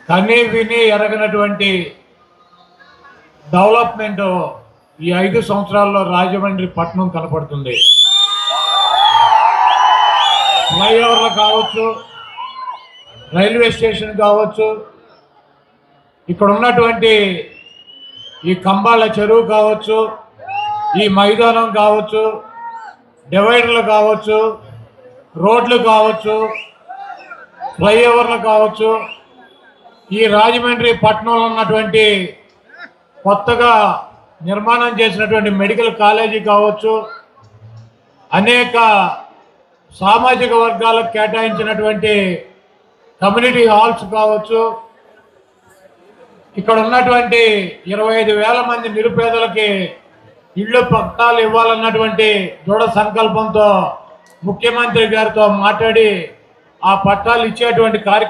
కనీ విని ఎరగనటువంటి డెవలప్మెంట్ ఈ 5 సంవత్సరాల్లో రాజమండ్రి పట్టణం కనపడుతుంది. ఫ్లైఓవర్లు కావచ్చు, రైల్వే స్టేషన్ కావచ్చు, ఇక్కడ ఉన్నటువంటి ఈ కంబాల చెరువు కావచ్చు, ఈ మైదానం కావచ్చు, డివైడర్లు కావచ్చు, రోడ్లు కావచ్చు, ఫ్లైఓవర్లు కావచ్చు, ఈ రాజమండ్రి పట్టణంలో ఉన్నటువంటి కొత్తగా నిర్మాణం చేసినటువంటి మెడికల్ కాలేజీ కావచ్చు, అనేక సామాజిక వర్గాలకు కేటాయించినటువంటి కమ్యూనిటీ హాల్స్ కావచ్చు, ఇక్కడ ఉన్నటువంటి 25,000 మంది నిరుపేదలకి ఇళ్ళు పట్టాలు ఇవ్వాలన్నటువంటి దృఢ సంకల్పంతో ముఖ్యమంత్రి గారితో మాట్లాడి ఆ పట్టాలు ఇచ్చేటువంటి కార్యక్రమం